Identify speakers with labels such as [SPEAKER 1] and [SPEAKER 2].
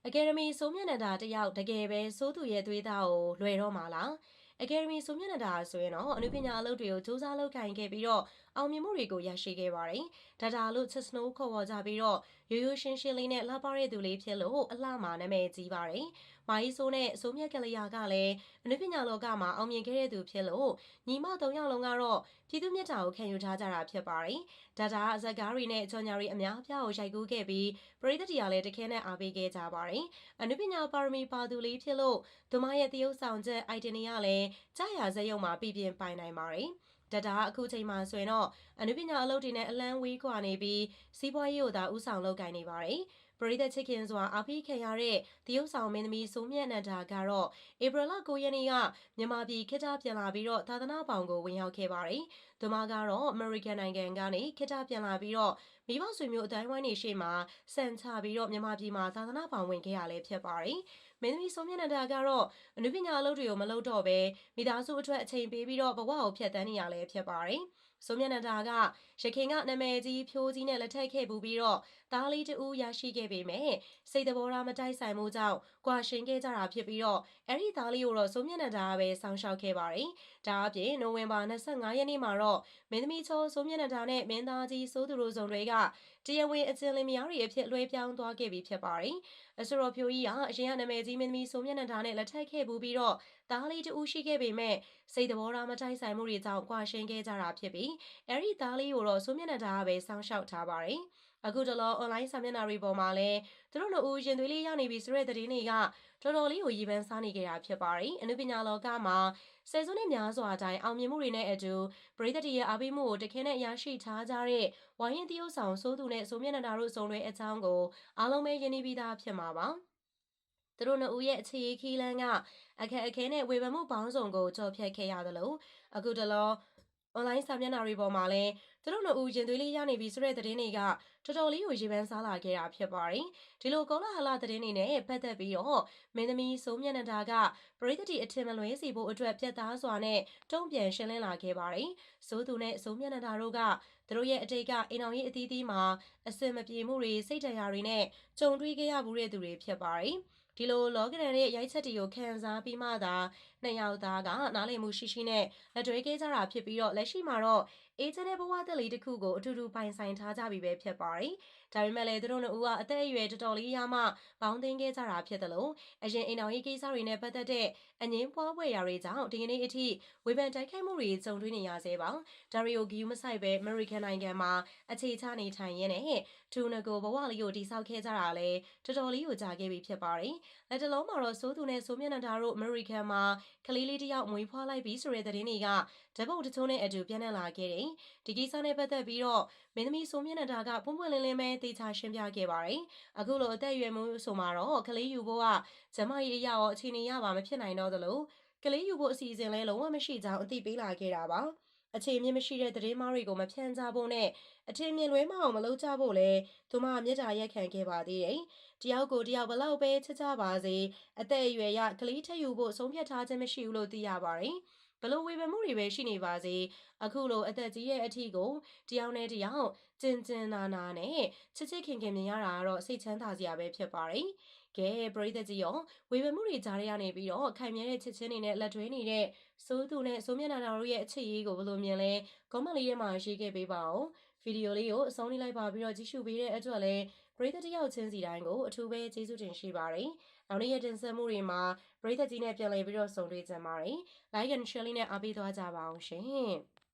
[SPEAKER 1] အကယ်ဒမီဆိုမျက်နှာတာတယောက်တကယ်ပဲစိုးသူရဲ့သွေးသားကိုလွယ်တော့မှာလားအကယ်ဒမီဆိုမျက်နှာတာဆိုရင်တော့အနုပညာအလုပ်တွေကိုစူးစမ်းလုပ်ကိုင်ခဲ့ပြီးတော့အောင်မြင်မှုတွေကိုရရှိခဲ့ပါတယ်။ဒါလို့ချစ်စနိုးခေါ်ဝေါ်ကြပြီးတော့ရိုးရိုးရှင်းရှင်းလေးနဲ့လှပတဲ့သူလေးဖြစ်လို့အလှမှာနာမည်ကြီးပါတယ်။မာကြီးဆိုးနဲ့ဆိုမျက်ကလေးယာကလည်းအနုပညာလောကမှာအောင်မြင်ခဲ့တဲ့သူဖြစ်လို့ညီမ၃ယောက်လုံးကတော့ပြည်သူမြတ်တာကိုခံယူထားကြတာဖြစ်ပါတယ်။ဒါဇက်ကားတွေနဲ့ကြော်ညာတွေအများအပြားကိုရိုက်ကူးခဲ့ပြီးပရိသတ်တရားလည်းတခဲနဲ့အားပေးခဲ့ကြပါတယ်။အနုပညာပါရမီပါသူလေးဖြစ်လို့သူမရဲ့တရုပ်ဆောင်ချက်အိုက်တနီကလည်းကြာရဇက်ရုံမှာပြည်ပြင်းပိုင်နိုင်ပါတယ်။အခုချိန်မှာဆိုရင်တော့အနုပညာအလုပ်တွေနဲ့အလန်းဝေးကွာနေပြီးစီးပွားရေးကိုသာဦးဆောင်လုပ်ကိုင်နေပါတယ်။ပရိသတ်ချစ်ခင်စွာအားပေးခံရတဲ့တရုပ်ဆောင်မင်းသမီးဆိုမြတ်နန္ဒာကတော့ဧပြီလ9ရက်နေ့ကမြန်မာပြည်ခေတ္တပြန်လာပြီးတော့သာသနာပေါင်ကိုဝင်ရောက်ခဲ့ပါတယ်။သူမကတော့အမေရိကန်နိုင်ငံကနေခေတ္တပြန်လာပြီးတော့မိဘဆွေမျိုးအတိုင်းဝိုင်းနေရှိမှာစံချပြီးတော့မြန်မာပြည်မှာသာသနာပေါင်ဝင်ခဲ့ရလဲဖြစ်ပါတယ်။မင်းသမီးဆိုမြတ်နန္ဒာကတော့အနုပညာအလုပ်တွေကိုမလုပ်တော့ဘဲမိသားစုအတွက်အချိန်ပေးပြီးတော့ဘဝကိုဖျက်ဆီးနေရလဲဖြစ်ပါတယ်။ဆိုမြတ်နန္ဒာကရခင်ကနာမည်ကြီးဖြိုးကြီးနဲ့လက်ထပ်ခဲ့ပူပြီးတော့သားလေးတူရရှိခဲ့ပေမဲ့စိတ်တဘောထားမတိုက်ဆိုင်မှုကြောင့်ကွာရှင်းခဲ့ကြတာဖြစ်ပြီးတော့အဲ့ဒီသားလေးကိုတော့ဆိုမြတ်နန္ဒာကပဲစောင့်ရှောက်ခဲ့ပါတယ်။ဒါအပြင်နိုဝင်ဘာ25ရက်နေ့မှာတော့မင်းသမီးချောဆိုမြတ်နန္ဒာနဲ့မင်းသားကြီးစိုးသူတို့စုံတွေကတရားဝင်အကျဉ်းလင်းမယားတွေအဖြစ်လွှဲပြောင်းသွားခဲ့ပြီဖြစ်ပါတယ်။အဆိုတော်ဖြိုးကြီးကအရင်ကနာမည်ကြီးမင်းသမီးဆိုမြတ်နန္ဒာနဲ့လက်ထပ်ခဲ့ပူပြီးတော့သားလေးတူရှိခဲ့ပေမဲ့စိတ်တဘောထားမတိုက်ဆိုင်မှုတွေကြောင့်ကွာရှင်းခဲ့ကြတာဖြစ်ပြီးအဲ့ဒီသားလေးကိုတော့ဆိုမျက်နှာတာကပဲစောင့်ရှောက်ထားပါတယ်။အခုတလော online စာမျက်နှာတွေပေါ်မှာလည်းသူတို့တို့ရင်သွေးလေးရနေပြီဆိုတဲ့သတင်းတွေကတော်တော်လေးကိုရည်ပန်းစားနေကြတာဖြစ်ပါတယ်။အနုပညာလောကမှာဆယ်စုနှစ်များစွာအတိုင်းအောင်မြင်မှုတွေနဲ့အတူပရိသတ်ရဲ့အားပေးမှုကိုတခဲနဲ့ရရှိထားကြတဲ့ဝိုင်းရင်တရုပ်ဆောင်စိုးသူနဲ့ဆိုမျက်နှာတာတို့စုံတွေအကြောင်းကိုအားလုံးပဲယဉ်နေပြီးသားဖြစ်မှာပါ။သူတို့နှစ်ဦးရဲ့အခြေခီးလန်းကအခက်အခဲနဲ့ဝေဖန်မှုပေါင်းစုံကိုကြော်ဖြတ်ခဲ့ရသလိုအခုတလော online စာမျက်နှာတွေပေါ်မှာလည်းသူတို့နှစ်ဦးရင်သွေးလေးရနေပြီဆိုတဲ့သတင်းတွေကတော်တော်လေးကိုရေပန်းစားလာခဲ့တာဖြစ်ပါတယ်။ဒီလိုကောလာဟလသတင်းတွေနဲ့ပတ်သက်ပြီးတော့မင်းသမီးဆိုမျက်နှာတာကပရိသတ်အထင်မလွဲစီဖို့အတွက်ပြတ်သားစွာနဲ့တုံ့ပြန်ရှင်းလင်းလာခဲ့ပါတယ်။ဆိုသူနဲ့ဆိုမျက်နှာတာတို့ကသူတို့ရဲ့အတိတ်ကအိမ်အောင်ရေးအသီးသီးမှာအစင်မပြေမှုတွေစိတ်တရားတွေနဲ့ကြုံတွေ့ခဲ့ရမှုတဲ့သူတွေဖြစ်ပါတယ်။ဒီလိုလောကရန်ရဲ့ရိုက်ချက်တွေကိုခံစားပြီးမှသာနှစ်ယောက်သားကနားလည်မှုရှိရှိနဲ့လက်တွဲခဲ့ကြတာဖြစ်ပြီးတော့လက်ရှိမှာတော့အေဂျင့်ရဲ့ဘဝသက်လေးတစ်ခုကိုအတူတူပိုင်ဆိုင်ထားကြပြီပဲဖြစ်ပါတယ်။ဒါပေမဲ့လည်းသူတို့နှစ်ဦးကအသက်အရွယ်တော်တော်လေးရမှပေါင်းသင်းခဲ့ကြတာဖြစ်တယ်လို့အရင်အိမ်တော်ရေးကိစ္စတွေနဲ့ပတ်သက်တဲ့အငင်းပွားပွဲရာတွေကြောင့်ဒီကနေ့အထိဝေဖန်တိုက်ခိုက်မှုတွေကြုံတွေ့နေရသေးပါ။ဒါရီယိုဂီယူမဆိုင်ပဲအမေရိကန်နိုင်ငံမှာအခြေချနေထိုင်ရင်းနဲ့ဒူနကိုဘဝလေးကိုတည်ဆောက်ခဲ့ကြတာလဲတော်တော်လေးကိုကြာခဲ့ပြီဖြစ်ပါတယ်။လက်တလုံးမှာတော့စိုးသူနဲ့ဆိုမျက်နှာတာတို့အမေရိကန်မှာကလေးလေးတယောက်မွေးဖွားလိုက်ပြီဆိုတဲ့သတင်းတွေကဓပုံတချို့နဲ့အတူပြန့်နှံ့လာခဲ့တယ်။ဒီကိစ္စနဲ့ပတ်သက်ပြီးတော့မင်းသမီးဆိုမျက်နှာတာကပွန့်ပွန့်လင်းလင်းပဲတေချာရှင်းပြခဲ့ပါတယ်။အခုလိုအသက်အရွယ်မျိုးဆိုမှာတော့ကလေးယူဖို့ကကျမကြီးအရာရောအခြေအနေရပါမဖြစ်နိုင်တော့သလိုကလေးယူဖို့အစီအစဉ်လဲလုံးဝမရှိကြောင်းအသိပေးလာခဲ့တာပါ။အခြေမြင့်မရှိတဲ့သတင်းမားတွေကိုမဖြန့်ကြဖို့နဲ့အထင်မြင်လွဲမအောင်မလုပ်ကြဖို့လဲသူမမြတ်တာရက်ခံခဲ့ပါသေးတယ်။တယောက်ကိုတယောက်ဘလောက်ပဲချစ်ကြပါစေအသက်အရွယ်ရကလေးထက်ယူဖို့ဆုံးဖြတ်ထားခြင်းမရှိဘူးလို့သိရပါတယ်။ဘလို့ဝေဖန်မှုတွေပဲရှိနေပါစေအခုလိုအသက်ကြီးရဲ့အထီကိုတယောက်နဲ့တယောက်ကျင်ကျင်နာနာနဲ့ချစ်ချစ်ခင်ခင်မြင်ရတာကတော့စိတ်ချမ်းသာစရာပဲဖြစ်ပါတယ်။ကဲပရိသတ်ကြီးရောဝေဖန်မှုတွေကြားရနေပြီးတော့ခိုင်မြဲတဲ့ချစ်ချင်းတွေနဲ့လက်တွဲနေတဲ့စိုးသူနဲ့စိုးမျက်နှာတော်တို့ရဲ့အချစ်ရေးကိုဘယ်လိုမြင်လဲကွန်မန့်လေးထဲမှာရေးခဲ့ပေးပါဦးဗီဒီယိုလေးကိုအဆုံးလေးလိုက်ပါပြီးတော့ကြည့်ရှုပေးတဲ့အတွက်လည်းပရိသတ်တယောက်ချင်းစီတိုင်းကိုအထူးပဲကျေးဇူးတင်ရှိပါတယ်။နောက်နေ့ရက်တင်ဆက်မှုတွေမှာပရိသတ်ကြီးနဲ့ပြန်လည်ပြီးတော့ဆုံတွေ့ကြပါမယ်။ Like and share လေးနဲ့အားပေးသွားကြပါအောင်ရှင်။